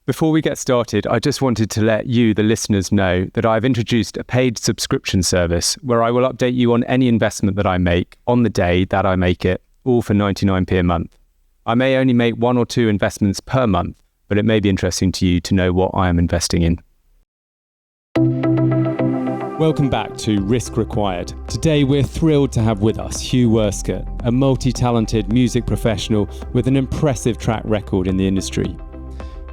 Before we get started, I just wanted to let you, the listeners, know that I've introduced a paid subscription service where I will update you on any investment that I make on the day that I make it, all for 99p a month. I may only make 1 or 2 investments per month, but it may be interesting to you to know what I am investing in. Welcome back to Risk Required. Today we're thrilled to have with us Hugh Worskett, a multi-talented music professional with an impressive track record in the industry.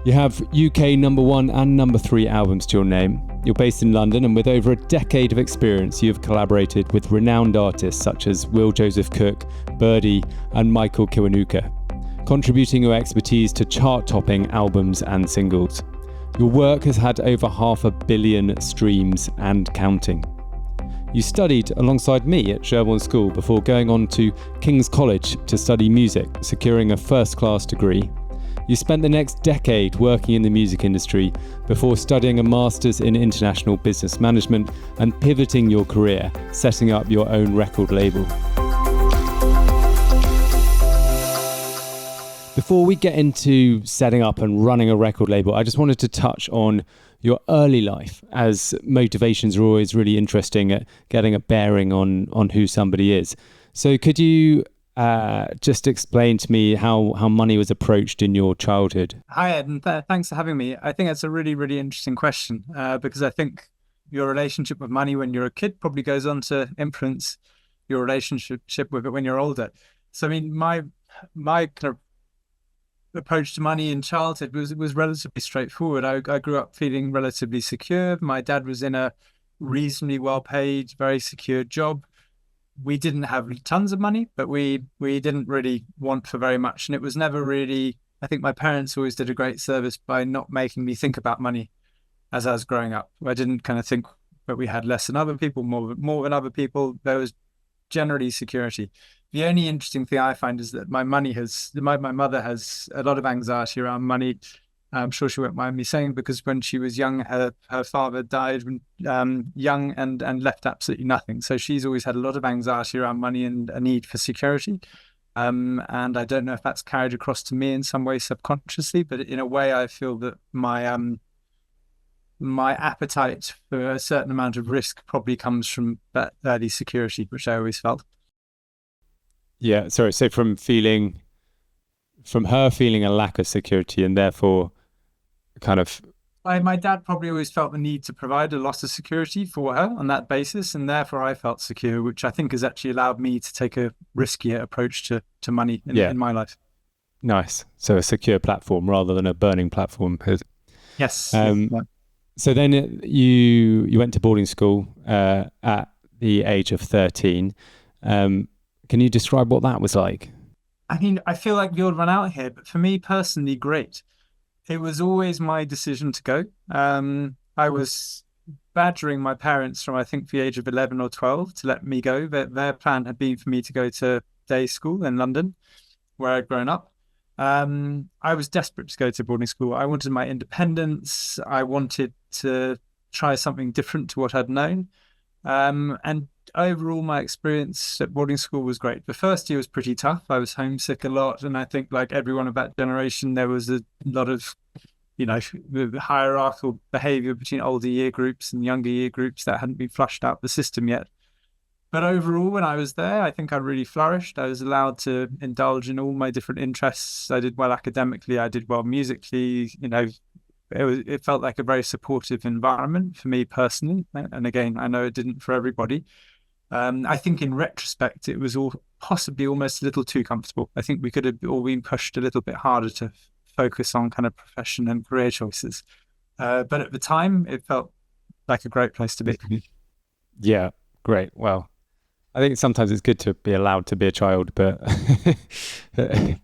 You have UK number 1 and number 3 albums to your name. You're based in London, and with over a decade of experience, you have collaborated with renowned artists such as Will Joseph Cook, Birdie and Michael Kiwanuka, contributing your expertise to chart-topping albums and singles. Your work has had over 500 million streams and counting. You studied alongside me at Sherborne School before going on to King's College to study music, securing a first-class degree. You spent the next decade working in the music industry before studying a master's in international business management and pivoting your career, setting up your own record label. Before we get into setting up and running a record label, I just wanted to touch on your early life, as motivations are always really interesting at getting a bearing on who somebody is. So could you just explain to me how money was approached in your childhood? Hi, Ed, and thanks for having me. I think that's a really, really interesting question because I think your relationship with money when you're a kid probably goes on to influence your relationship with it when you're older. So, I mean, my kind of approach to money in childhood was relatively straightforward. I grew up feeling relatively secure. My dad was in a reasonably well-paid, very secure job. We didn't have tons of money, but we didn't really want for very much. And it was never really, I think my parents always did a great service by not making me think about money as I was growing up. I didn't kind of think that we had less than other people, more than other people. There was generally security. The only interesting thing I find is that my mother has a lot of anxiety around money. I'm sure she won't mind me saying, because when she was young, her father died young and left absolutely nothing. So she's always had a lot of anxiety around money and a need for security. And I don't know if that's carried across to me in some way subconsciously, but in a way I feel that my appetite for a certain amount of risk probably comes from that early security, which I always felt. Yeah, sorry. So from her feeling a lack of security and therefore kind of... My dad probably always felt the need to provide a lot of security for her on that basis, and therefore I felt secure, which I think has actually allowed me to take a riskier approach to money in my life. Nice. So a secure platform rather than a burning platform. Yes. So then you went to boarding school at the age of 13. Can you describe what that was like? I mean, I feel like the odd one out here, but for me personally, great. It was always my decision to go. I was badgering my parents from, I think, the age of 11 or 12 to let me go. Their plan had been for me to go to day school in London, where I'd grown up. I was desperate to go to boarding school. I wanted my independence. I wanted to try something different to what I'd known. And overall, my experience at boarding school was great. The first year was pretty tough. I was homesick a lot. And I think, like everyone of that generation, there was a lot of, the hierarchical behavior between older year groups and younger year groups that hadn't been flushed out the system yet. But overall, when I was there, I think I really flourished. I was allowed to indulge in all my different interests. I did well academically. I did well musically. It felt like a very supportive environment for me personally. And again, I know it didn't for everybody. I think in retrospect, it was all possibly almost a little too comfortable. I think we could have all been pushed a little bit harder to focus on kind of profession and career choices. But at the time, it felt like a great place to be. Yeah, great. Well, I think sometimes it's good to be allowed to be a child, but...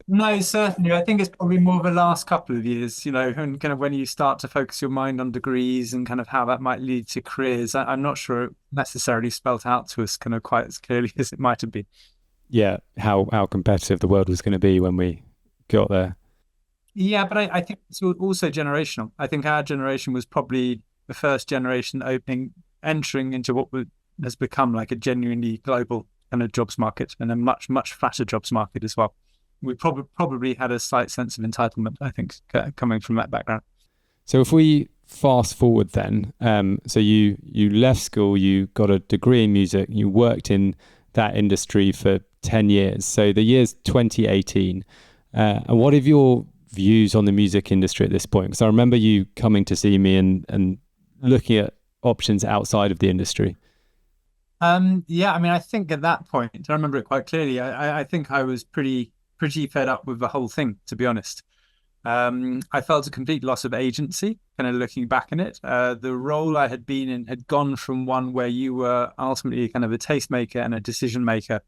No, certainly. I think it's probably more the last couple of years, and kind of when you start to focus your mind on degrees and kind of how that might lead to careers. I'm not sure it necessarily spelt out to us kind of quite as clearly as it might have been. Yeah, how competitive the world was going to be when we got there. Yeah, but I think it's also generational. I think our generation was probably the first generation entering into what has become like a genuinely global kind of jobs market, and a much, much fatter jobs market as well. We probably had a slight sense of entitlement, I think, coming from that background. So if we fast forward then, so you left school, you got a degree in music, you worked in that industry for 10 years. So the year's 2018. And what are your views on the music industry at this point? Because I remember you coming to see me and looking at options outside of the industry. Yeah, I mean, I think at that point, I remember it quite clearly. I think I was pretty fed up with the whole thing, to be honest. I felt a complete loss of agency, kind of looking back in it. The role I had been in had gone from one where you were ultimately kind of a tastemaker and a decision maker,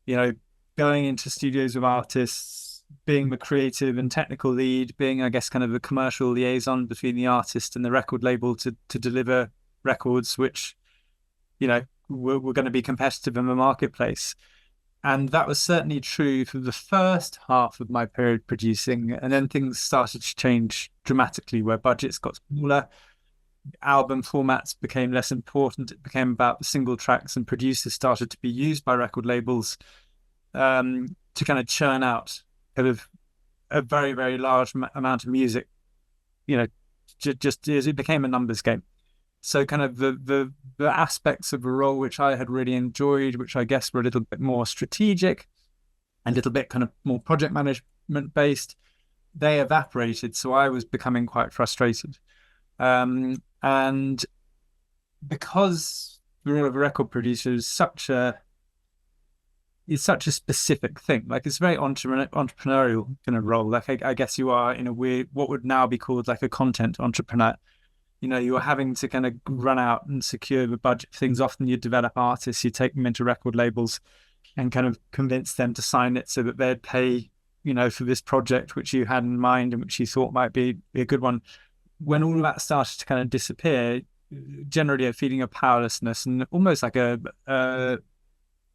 going into studios with artists, being the creative and technical lead, being, I guess, kind of the commercial liaison between the artist and the record label to deliver records, which, were going to be competitive in the marketplace. And that was certainly true for the first half of my period producing. And then things started to change dramatically, where budgets got smaller, album formats became less important. It became about the single tracks, and producers started to be used by record labels to kind of churn out kind of a very, very large amount of music, just as it became a numbers game. So kind of the aspects of the role which I had really enjoyed, which I guess were a little bit more strategic and a little bit kind of more project management based, they evaporated. So I was becoming quite frustrated. And because the role of a record producer is such a specific thing, like it's a very entrepreneurial kind of role. Like I guess you are in a weird, what would now be called like a content entrepreneur. You're having to kind of run out and secure the budget for things. Often you develop artists, you take them into record labels and kind of convince them to sign it so that they'd pay, for this project which you had in mind and which you thought might be a good one. When all of that started to kind of disappear, generally a feeling of powerlessness and almost like a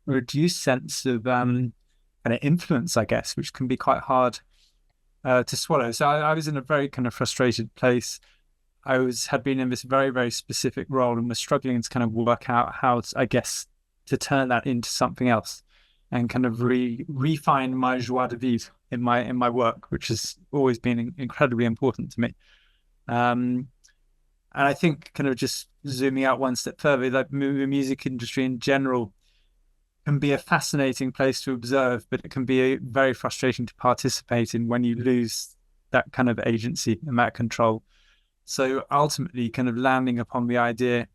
reduced sense of kind of influence, I guess, which can be quite hard to swallow. So I was in a very kind of frustrated place. Had been in this very, very specific role and was struggling to kind of work out how to turn that into something else and kind of refine my joie de vivre in my work, which has always been incredibly important to me. And I think kind of just zooming out one step further, like the music industry in general can be a fascinating place to observe, but it can be very frustrating to participate in when you lose that kind of agency and that control. So ultimately kind of landing upon the idea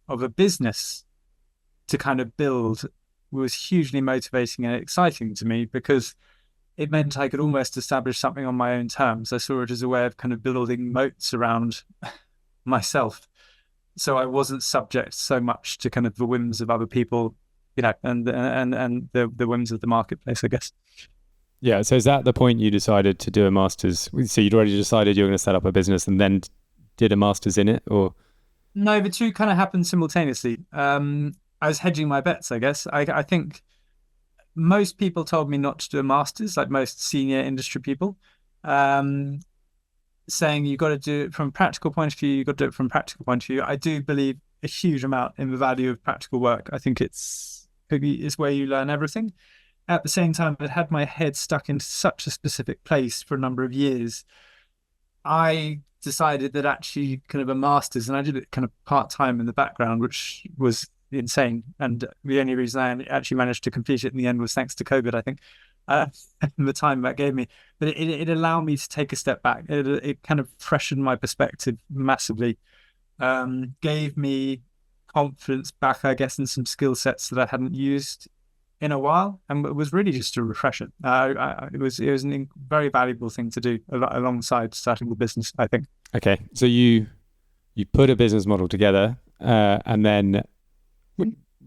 of a business to kind of build was hugely motivating and exciting to me, because it meant I could almost establish something on my own terms. I saw it as a way of kind of building moats around myself. So I wasn't subject so much to kind of the whims of other people, and the whims of the marketplace, I guess. Yeah. So is that the point you decided to do a master's? So you'd already decided you were going to set up a business and then did a master's in it, or? No, the two kind of happened simultaneously. I was hedging my bets, I guess. I think most people told me not to do a master's, like most senior industry people, saying you got to do it from a practical point of view. You got to do it from a practical point of view. I do believe a huge amount in the value of practical work. I think it's where you learn everything. At the same time, I'd had my head stuck into such a specific place for a number of years. I decided that actually kind of a master's, and I did it kind of part-time in the background, which was insane. And the only reason I actually managed to complete it in the end was thanks to COVID, I think, and the time that gave me. But it allowed me to take a step back. It kind of freshened my perspective massively, gave me confidence back, I guess, in some skill sets that I hadn't used in a while, and it was really just a refresher. It was a very valuable thing to do alongside starting the business, I think. Okay, so you put a business model together, and then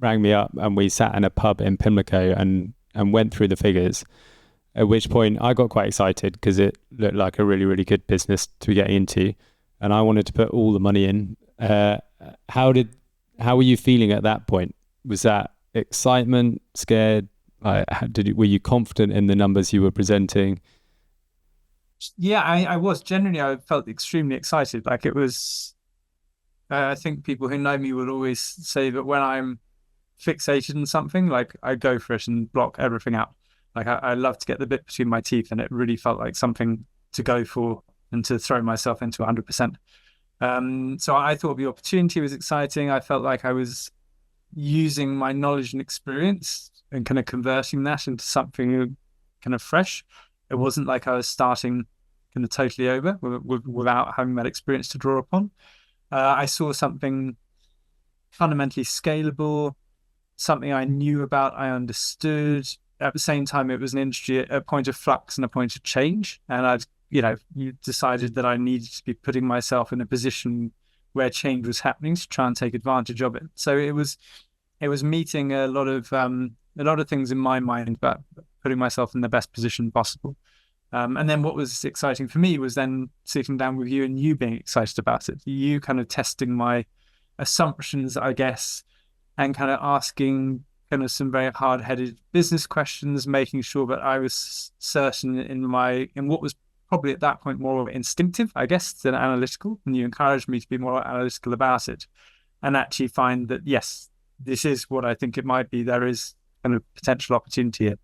rang me up, and we sat in a pub in Pimlico and went through the figures. At which point I got quite excited because it looked like a really, really good business to be getting into, and I wanted to put all the money in. How were you feeling at that point? Was that excitement, scared? Were you confident in the numbers you were presenting? Yeah, I was. Generally, I felt extremely excited. Like it was, I think people who know me would always say that when I'm fixated on something, like I go for it and block everything out. Like I love to get the bit between my teeth, and it really felt like something to go for and to throw myself into 100%. So I thought the opportunity was exciting. I felt like I was using my knowledge and experience and kind of converting that into something kind of fresh. It wasn't like I was starting kind of totally over without having that experience to draw upon. I saw something fundamentally scalable, something I knew about, I understood. At the same time, it was an industry at a point of flux and a point of change. And I'd, decided that I needed to be putting myself in a position where change was happening to try and take advantage of it. So it was meeting a lot of things in my mind, but putting myself in the best position possible. And then what was exciting for me was then sitting down with you and you being excited about it. You kind of testing my assumptions, I guess, and kind of asking kind of some very hard-headed business questions, making sure that I was certain in what was probably at that point more instinctive, I guess, than analytical. And you encouraged me to be more analytical about it and actually find that, yes, this is what I think it might be. There is kind of potential opportunity here.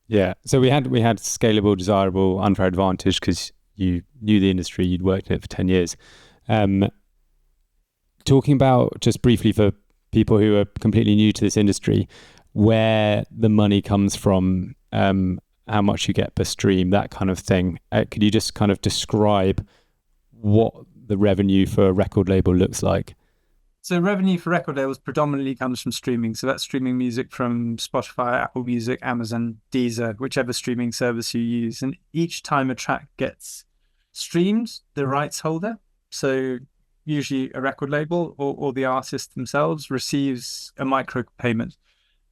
Yeah. So we had scalable, desirable, unfair advantage because you knew the industry, you'd worked in it for 10 years. Talking about just briefly for people who are completely new to this industry, where the money comes from, how much you get per stream, that kind of thing. Could you just kind of describe what the revenue for a record label looks like? So revenue for record labels predominantly comes from streaming. So that's streaming music from Spotify, Apple Music, Amazon, Deezer, whichever streaming service you use. And each time a track gets streamed, the rights holder, so usually a record label or the artist themselves, receives a micro payment.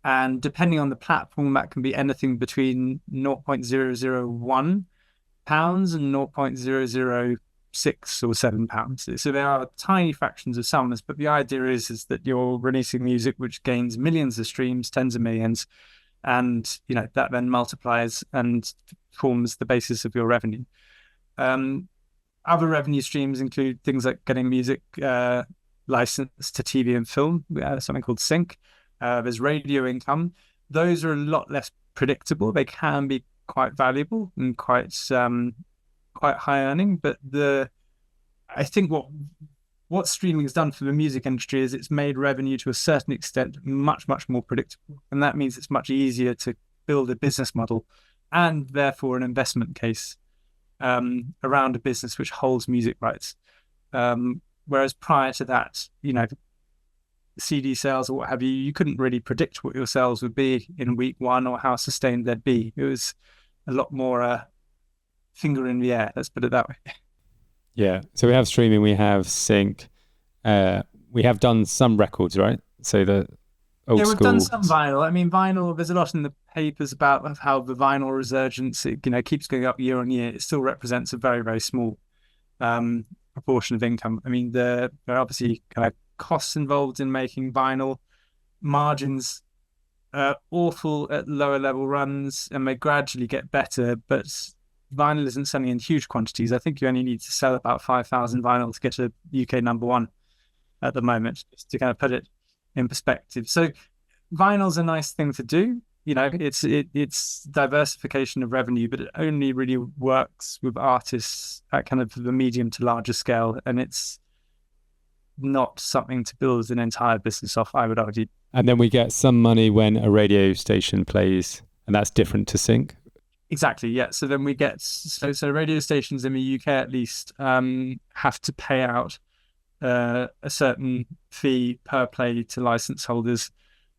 And depending on the platform, that can be anything between 0.001 pounds and 0.006 or 7 pounds. So there are tiny fractions of sums, but the idea is that you're releasing music which gains millions of streams, tens of millions, and that then multiplies and forms the basis of your revenue. Other revenue streams include things like getting music licensed to TV and film, something called sync. There's radio income. Those are a lot less predictable. They can be quite valuable and quite high earning. But I think what streaming has done for the music industry is it's made revenue to a certain extent much, much more predictable. And that means it's much easier to build a business model and therefore an investment case around a business which holds music rights. Whereas prior to that, CD sales or what have you, you couldn't really predict what your sales would be in week one or how sustained they'd be. It was a lot more finger in the air, let's put it that way. Yeah. So we have streaming, we have sync, we have done some records, right? So the old school. We've done some vinyl. I mean, vinyl, there's a lot in the papers about how the vinyl resurgence, it keeps going up year on year. It still represents a very, very small proportion of income. I mean, there are obviously kind of costs involved in making vinyl. Margins are awful at lower level runs and they gradually get better, but vinyl isn't selling in huge quantities. I think you only need to sell about 5,000 vinyl to get to UK number one at the moment, just to kind of put it in perspective. So vinyl's a nice thing to do. It's diversification of revenue, but it only really works with artists at kind of the medium to larger scale. And it's not something to build an entire business off, I would argue. And then we get some money when a radio station plays, and that's different to sync. Exactly, yeah. So then we get so radio stations in the UK at least have to pay out a certain fee per play to license holders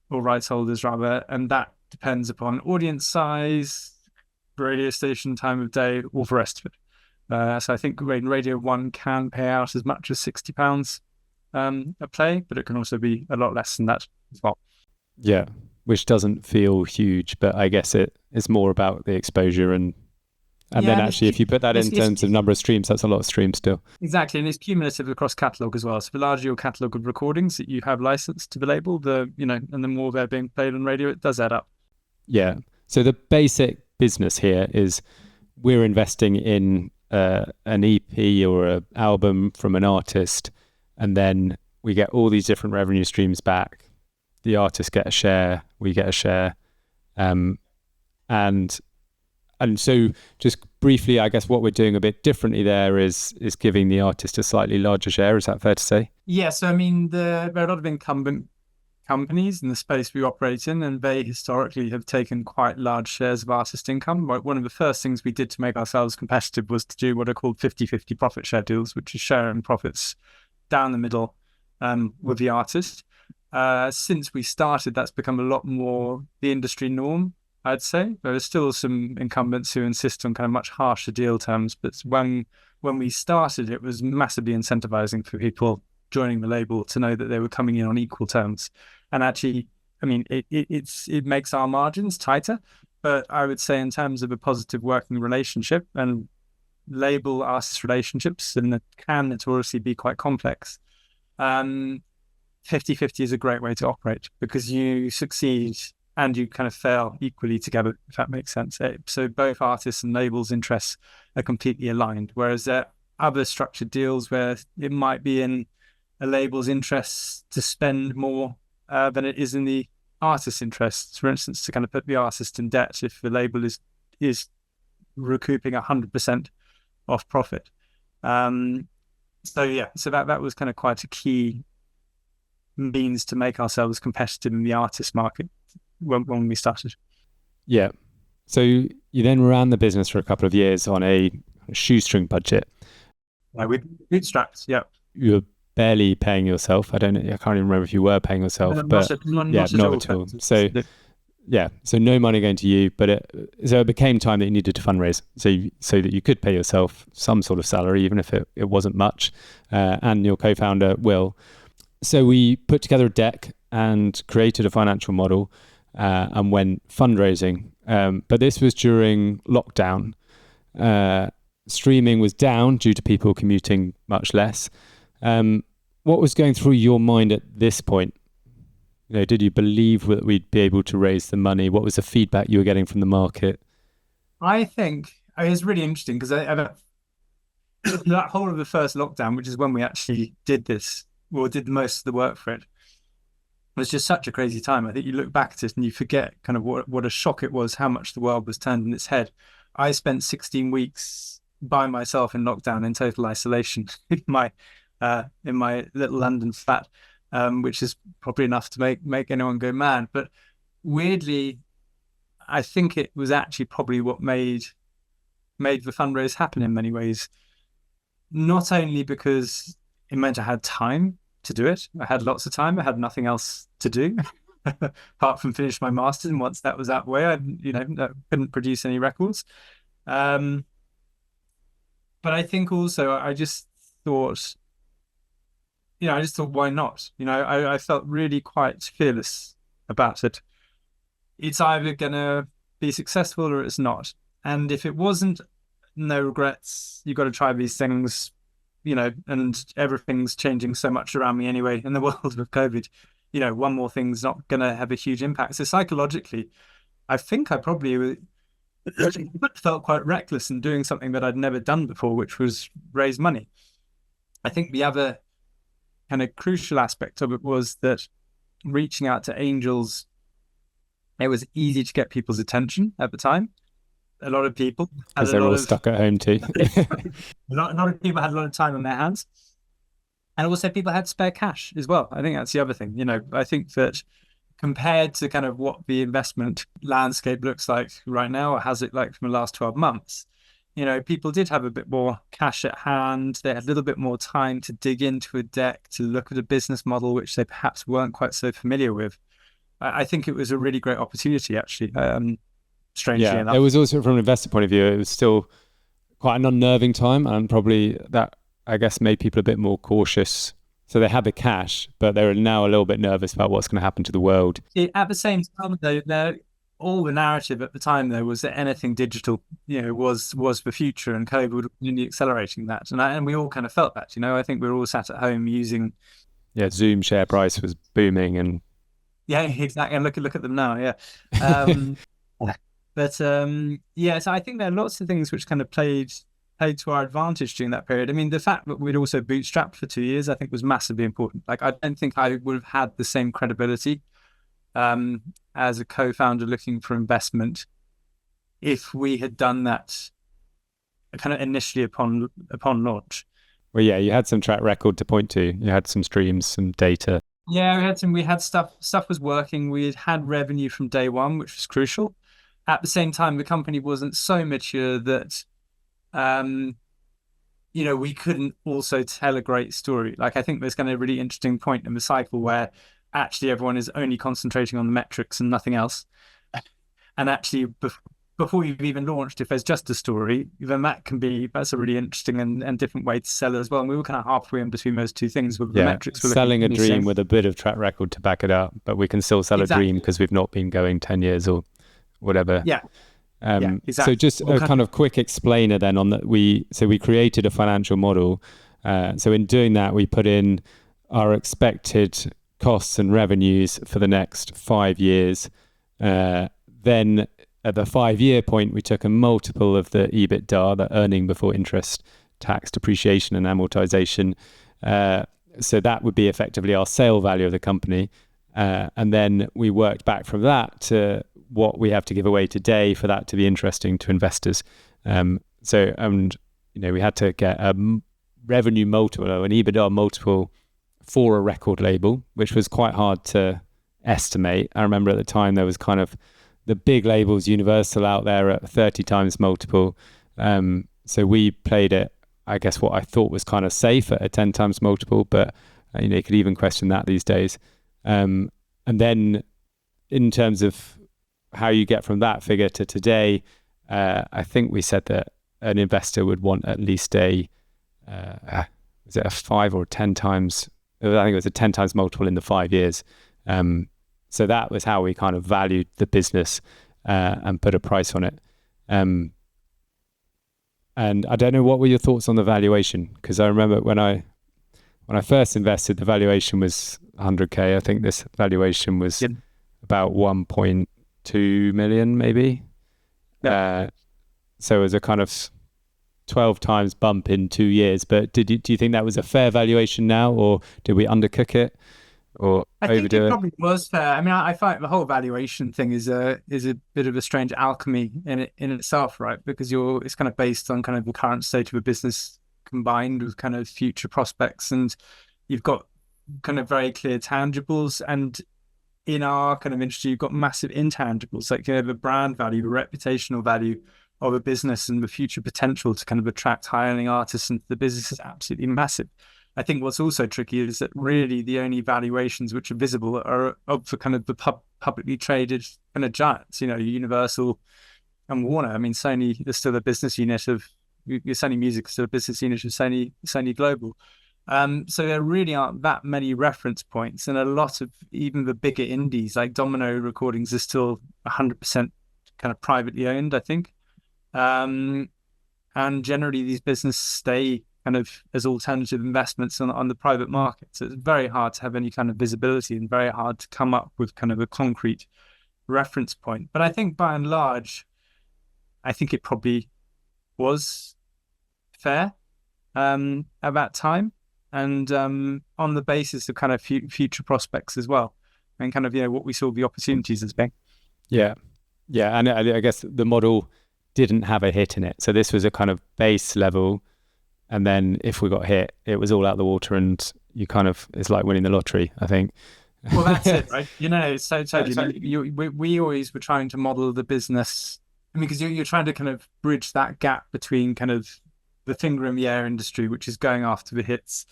or rights holders rather, and that depends upon audience size, radio station, time of day, all the rest of it. So I think Radio 1 can pay out as much as £60 a play, but it can also be a lot less than that as well. Yeah, which doesn't feel huge, but I guess it's more about the exposure and then actually if you put that in terms of number of streams, that's a lot of streams still. Exactly, and it's cumulative across catalogue as well. So the larger your catalogue of recordings that you have licensed to the label, and the more they're being played on radio, it does add up. Yeah. So the basic business here is we're investing in an EP or an album from an artist, and then we get all these different revenue streams back. The artists get a share, we get a share, and And so just briefly, I guess what we're doing a bit differently there is giving the artist a slightly larger share. Is that fair to say? Yeah, so I mean, there are a lot of incumbent companies in the space we operate in, and they historically have taken quite large shares of artist income. One of the first things we did to make ourselves competitive was to do what are called 50-50 profit share deals, which is sharing profits down the middle with the artist. Since we started, that's become a lot more the industry norm, I'd say. There's still some incumbents who insist on kind of much harsher deal terms, but when we started, it was massively incentivizing for people joining the label to know that they were coming in on equal terms. And actually, I mean, it makes our margins tighter, but I would say in terms of a positive working relationship and label artist relationships, and it can notoriously be quite complex. 50-50 is a great way to operate because you succeed and you kind of fail equally together, if that makes sense. So both artists and labels' interests are completely aligned, whereas there are other structured deals where it might be in a label's interests to spend more than it is in the artist's interests. For instance, to kind of put the artist in debt if the label is recouping 100% off profit. So that was kind of quite a key means to make ourselves competitive in the artist market when we started. Yeah. So you then ran the business for a couple of years on a shoestring budget. With bootstraps, yeah. You were barely paying yourself. I can't even remember if you were paying yourself, not at all. So so no money going to you, but it became time that you needed to fundraise, so that you could pay yourself some sort of salary, even if it wasn't much, and your co-founder Will. So we put together a deck and created a financial model and went fundraising. But this was during lockdown. Streaming was down due to people commuting much less. What was going through your mind at this point? Did you believe that we'd be able to raise the money? What was the feedback you were getting from the market? I think it was really interesting because that whole of the first lockdown, which is when we actually did this, or did most of the work for it, was just such a crazy time. I think you look back at it and you forget kind of what a shock it was, how much the world was turned on its head. I spent 16 weeks by myself in lockdown in total isolation in my little London flat. Which is probably enough to make anyone go mad. But weirdly, I think it was actually probably what made the fundraise happen in many ways. Not only because it meant I had time to do it. I had lots of time. I had nothing else to do apart from finish my master's. And once that was out the way, I couldn't produce any records. But I think also I just thought, why not? I felt really quite fearless about it. It's either going to be successful or it's not. And if it wasn't, no regrets. You've got to try these things, and everything's changing so much around me anyway in the world of COVID. One more thing's not going to have a huge impact. So psychologically, I think I probably felt quite reckless in doing something that I'd never done before, which was raise money. I think the other kind of crucial aspect of it was that reaching out to angels, it was easy to get people's attention at the time. A lot of people, because they're all stuck at home too. a lot of people had a lot of time on their hands, and also people had spare cash as well. I think that's the other thing. I think that compared to kind of what the investment landscape looks like right now, or has it like from the last 12 months, people did have a bit more cash at hand. They had a little bit more time to dig into a deck, to look at a business model, which they perhaps weren't quite so familiar with. I think it was a really great opportunity, actually, strangely enough. It was also, from an investor point of view, it was still quite an unnerving time, and probably that, I guess, made people a bit more cautious. So they had the cash, but they were now a little bit nervous about what's going to happen to the world. At the same time, though, all the narrative at the time, though, was that anything digital, was the future, and COVID would be accelerating that. And we all kind of felt that, I think we were all sat at home using. Yeah, Zoom share price was booming, and. Yeah, exactly. And look at them now. Yeah. But so I think there are lots of things which kind of played to our advantage during that period. I mean, the fact that we'd also bootstrapped for 2 years, I think, was massively important. Like, I don't think I would have had the same credibility as a co-founder looking for investment if we had done that kind of initially upon launch. Well, yeah, you had some track record to point to. You had some streams, some data. Yeah, we had stuff was working. We had revenue from day one, which was crucial. At the same time, the company wasn't so mature that we couldn't also tell a great story. Like, I think there's kind of a really interesting point in the cycle where actually everyone is only concentrating on the metrics and nothing else. And actually, before you've even launched, if there's just a story, then that's a really interesting and different way to sell it as well. And we were kind of halfway in between those two things. With the metrics, selling a dream with a bit of track record to back it up, but we can still sell a dream because we've not been going 10 years or whatever. Yeah. Exactly. So just a kind of quick explainer then on that. We created a financial model. So in doing that, we put in our expected costs and revenues for the next 5 years. Then at the 5-year point, we took a multiple of the EBITDA, the earning before interest, tax, depreciation, and amortization. So that would be effectively our sale value of the company. And then we worked back from that to what we have to give away today for that to be interesting to investors. We had to get a revenue multiple or an EBITDA multiple for a record label, which was quite hard to estimate. I remember at the time there was kind of the big labels, Universal, out there at 30 times multiple. So we played it, I guess, what I thought was kind of safe at a 10 times multiple, but you could even question that these days. And then in terms of how you get from that figure to today, I think we said that an investor would want at least was it a 5 or 10 times? I think it was a 10 times multiple in the 5 years. So that was how we kind of valued the business and put a price on it. And I don't know, what were your thoughts on the valuation? Because I remember when I first invested, the valuation was 100K. I think this valuation was about 1.2 million, maybe. Yeah. So it was a kind of 12 times bump in 2 years. But do you think that was a fair valuation now, or did we undercook it or I overdo think it? Probably was fair. I mean, I find the whole valuation thing is a bit of a strange alchemy in itself, right? Because it's kind of based on kind of the current state of a business combined with kind of future prospects, and you've got kind of very clear tangibles, and in our kind of industry you've got massive intangibles, like the brand value, the reputational value of a business, and the future potential to kind of attract high-earning artists into the business is absolutely massive. I think what's also tricky is that really the only valuations which are visible are of the kind of the publicly traded kind of giants, Universal and Warner. I mean, Sony is still a business unit of Sony Music, is still a business unit of Sony Global. So there really aren't that many reference points, and a lot of even the bigger indies like Domino Recordings is still 100% kind of privately owned, I think. And generally these businesses stay kind of as alternative investments on the private market. So it's very hard to have any kind of visibility and very hard to come up with kind of a concrete reference point. But I think by and large, I think it probably was fair at that time, and on the basis of kind of future prospects as well, and kind of what we saw the opportunities as being. Yeah, and I guess the model didn't have a hit in it, so this was a kind of base level, and then if we got hit, it was all out the water, and it's like winning the lottery, I think. Well, that's it, right? So totally. We always were trying to model the business. I mean, because you're trying to kind of bridge that gap between kind of the finger in the air industry, which is going after the hits.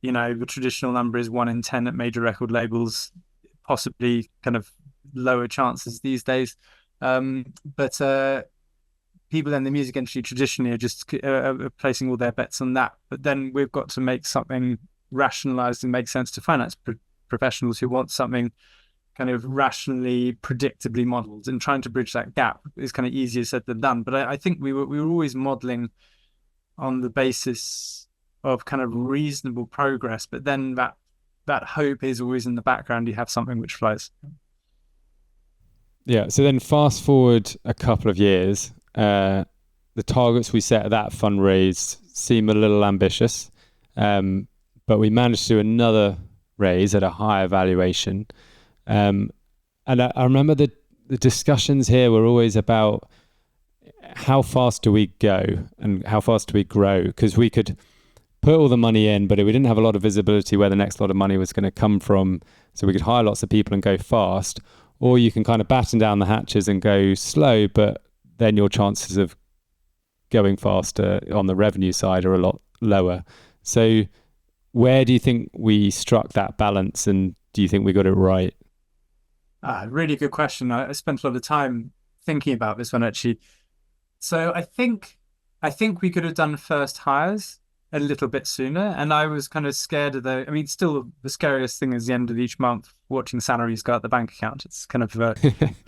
The traditional number is 1 in 10 at major record labels, possibly kind of lower chances these days. But people in the music industry traditionally are just placing all their bets on that. But then we've got to make something rationalized and make sense to finance professionals who want something kind of rationally, predictably modeled, and trying to bridge that gap is kind of easier said than done. But I think we were always modeling on the basis of kind of reasonable progress, but then that hope is always in the background. You have something which flies. Yeah. So then fast forward a couple of years, the targets we set at that fundraise seem a little ambitious, but we managed to do another raise at a higher valuation. And I remember the discussions here were always about how fast do we go and how fast do we grow? Because we could put all the money in, but we didn't have a lot of visibility where the next lot of money was going to come from. So we could hire lots of people and go fast, or you can kind of batten down the hatches and go slow, but then your chances of going faster on the revenue side are a lot lower. So where do you think we struck that balance, and do you think we got it right? Really good question. I spent a lot of time thinking about this one, actually. So I think we could have done first hires a little bit sooner, and I was kind of scared of still the scariest thing is the end of each month watching salaries go out the bank account. It's kind of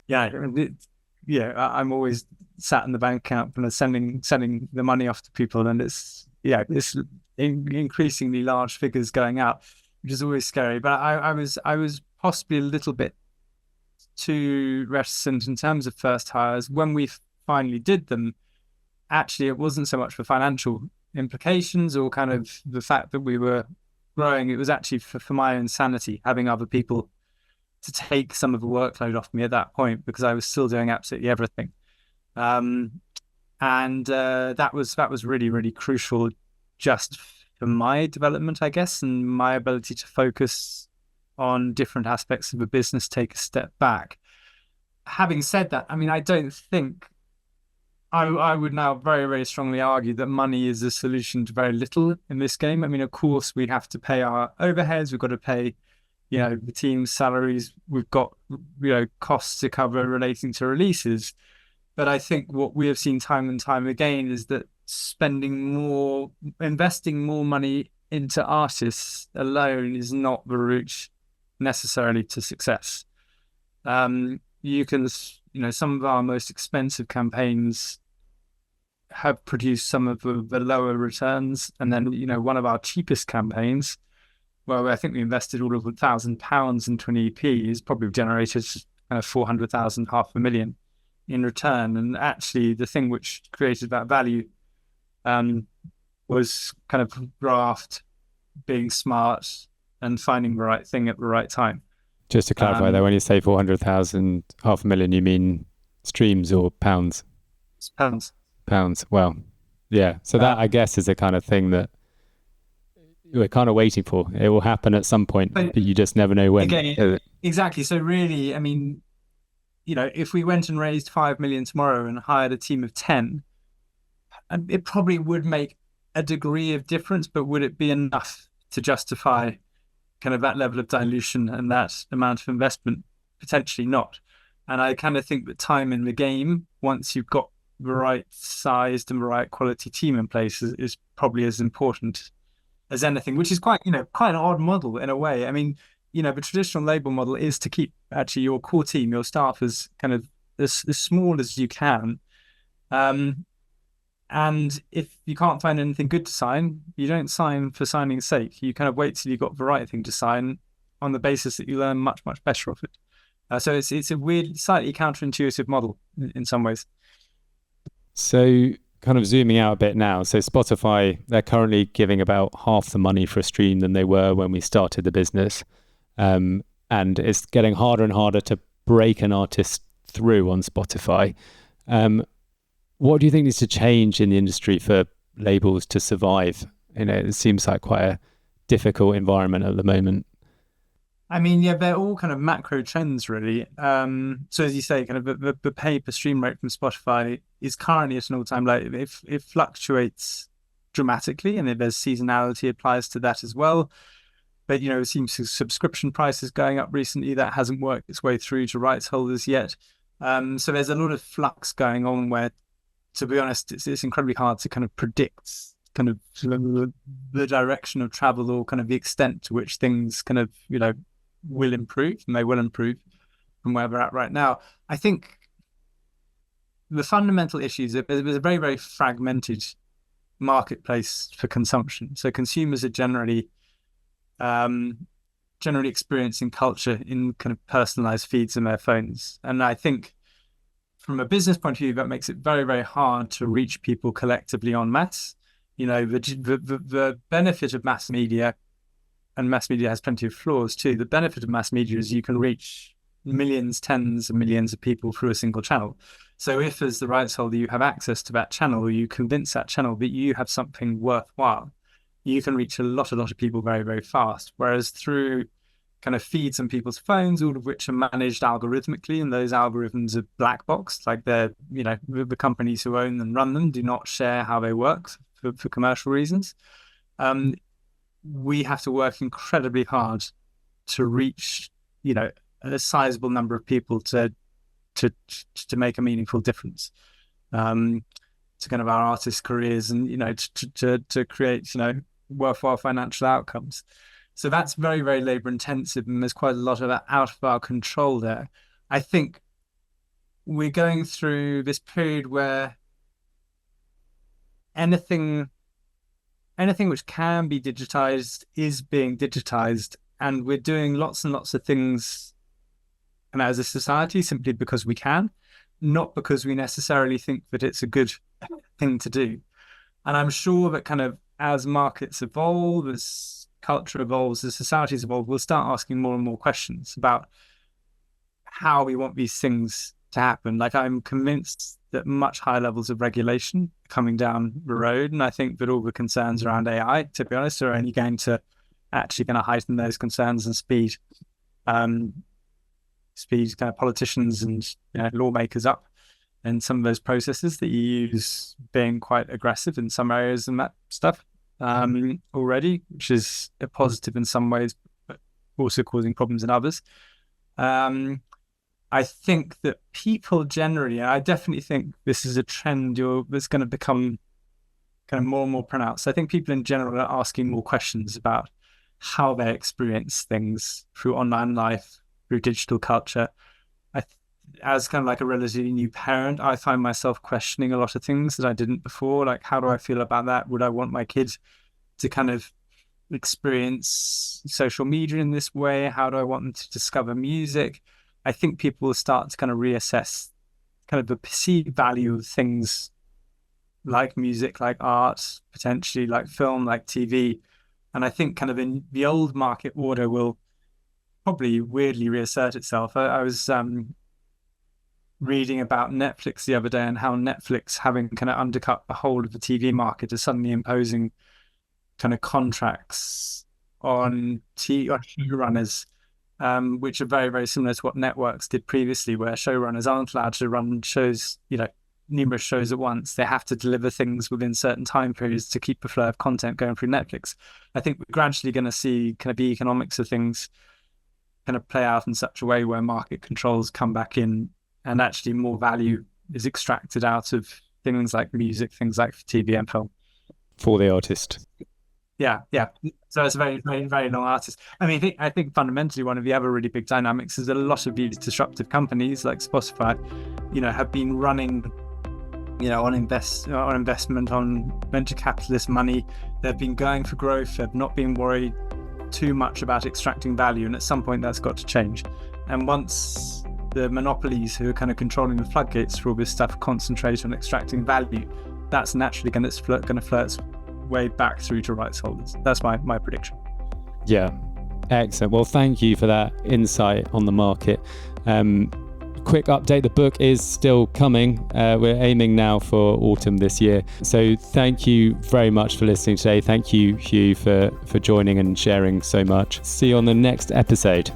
I'm always sat in the bank account and sending the money off to people, and it's increasingly large figures going out, which is always scary. But I was possibly a little bit too reticent in terms of first hires. When we finally did them, actually it wasn't so much for financial implications or kind of the fact that we were growing. It was actually for my own sanity, having other people to take some of the workload off me at that point, because I was still doing absolutely everything. That was really, really crucial just for my development, I guess, and my ability to focus on different aspects of a business, take a step back. Having said that, I don't think I would now very, very strongly argue that money is a solution to very little in this game. Of course, we have to pay our overheads. We've got to pay, the team's salaries. We've got, costs to cover relating to releases. But I think what we have seen time and time again is that investing more money into artists alone is not the route necessarily to success. You can, some of our most expensive campaigns have produced some of the lower returns. And then, one of our cheapest campaigns, well, I think we invested all of £1,000 into an EP, has probably generated 400,000, £500,000 in return. And actually the thing which created that value was kind of graft, being smart and finding the right thing at the right time. Just to clarify though, when you say 400,000, £500,000, you mean streams or pounds? It's pounds. Pounds. Well, yeah. So that, I guess, is the kind of thing that we're kind of waiting for. It will happen at some point, but you just never know when. Again, exactly. So really, if we went and raised 5 million tomorrow and hired a team of 10, it probably would make a degree of difference, but would it be enough to justify kind of that level of dilution and that amount of investment? Potentially not. And I kind of think that time in the game, once you've got the right sized and the right quality team in place, is probably as important as anything, which is quite an odd model in a way. The traditional label model is to keep actually your core team, your staff, as kind of as small as you can. And if you can't find anything good to sign, you don't sign for signing's sake. You kind of wait till you've got the right thing to sign on the basis that you learn much, much better off it. So it's a weird, slightly counterintuitive model in some ways. So kind of zooming out a bit now. So Spotify, they're currently giving about half the money for a stream than they were when we started the business. And it's getting harder and harder to break an artist through on Spotify. What do you think needs to change in the industry for labels to survive? It seems like quite a difficult environment at the moment. They're all kind of macro trends, really. So as you say, kind of the pay per stream rate from Spotify is currently at an all-time low. It fluctuates dramatically, and there's seasonality applies to that as well. But, it seems subscription prices going up recently. That hasn't worked its way through to rights holders yet. So there's a lot of flux going on where, to be honest, it's incredibly hard to kind of predict kind of the direction of travel or kind of the extent to which things kind of, will improve, and they will improve from where we're at right now. I think the fundamental issues, there's a very, very fragmented marketplace for consumption. So consumers are generally experiencing culture in kind of personalized feeds in their phones. And I think from a business point of view, that makes it very, very hard to reach people collectively en masse. The benefit of mass media, and mass media has plenty of flaws too. The benefit of mass media is you can reach millions, tens of millions of people through a single channel. So if as the rights holder you have access to that channel, or you convince that channel that you have something worthwhile, you can reach a lot of people very, very fast. Whereas through kind of feeds on people's phones, all of which are managed algorithmically, and those algorithms are black box, like they're, the companies who own and run them do not share how they work for commercial reasons. We have to work incredibly hard to reach, a sizable number of people to make a meaningful difference to kind of our artists' careers, and to create worthwhile financial outcomes. So that's very, very labor intensive, and there's quite a lot of that out of our control there. I think we're going through this period where anything which can be digitized is being digitized, and we're doing lots and lots of things as a society simply because we can, not because we necessarily think that it's a good thing to do. And I'm sure that kind of as markets evolve, as culture evolves, as societies evolve, we'll start asking more and more questions about how we want these things to happen. Like, I'm convinced that much higher levels of regulation are coming down the road, and I think that all the concerns around AI, to be honest, are only going to heighten those concerns and speed kind of politicians and lawmakers up in some of those processes. The EU's being quite aggressive in some areas and that stuff already, which is a positive in some ways, but also causing problems in others. I think that people generally, I definitely think this is a trend that's going to become kind of more and more pronounced. I think people in general are asking more questions about how they experience things through online life, through digital culture. As kind of like a relatively new parent, I find myself questioning a lot of things that I didn't before. Like, how do I feel about that? Would I want my kids to kind of experience social media in this way? How do I want them to discover music? I think people will start to kind of reassess kind of the perceived value of things like music, like art, potentially like film, like TV. And I think kind of in the old market order will probably weirdly reassert itself. I was reading about Netflix the other day, and how Netflix, having kind of undercut the whole of the TV market, is suddenly imposing kind of contracts on showrunners, which are very, very similar to what networks did previously, where showrunners aren't allowed to run shows, numerous shows at once. They have to deliver things within certain time periods to keep the flow of content going through Netflix. I think we're gradually going to see kind of the economics of things kind of play out in such a way where market controls come back in, and actually more value is extracted out of things like music, things like TV and film. For the artist. Yeah. So it's a very, very, very long artist. I mean, I think fundamentally one of the other really big dynamics is that a lot of these disruptive companies like Spotify, have been running, on investment, on venture capitalist money. They've been going for growth. They've not been worried too much about extracting value. And at some point that's got to change. And once the monopolies who are kind of controlling the floodgates for all this stuff concentrate on extracting value, that's naturally going to flirt its way back through to rights holders. That's my prediction. Yeah, excellent. Well, thank you for that insight on the market. Quick update, the book is still coming. We're aiming now for autumn this year. So thank you very much for listening today. Thank you, Hugh, for joining and sharing so much. See you on the next episode.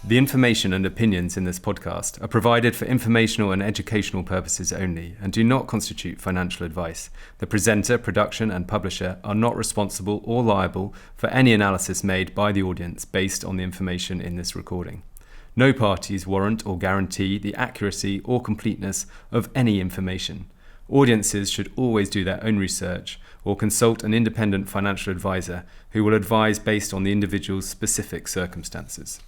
The information and opinions in this podcast are provided for informational and educational purposes only and do not constitute financial advice. The presenter, production, and publisher are not responsible or liable for any analysis made by the audience based on the information in this recording. No parties warrant or guarantee the accuracy or completeness of any information. Audiences should always do their own research or consult an independent financial advisor who will advise based on the individual's specific circumstances.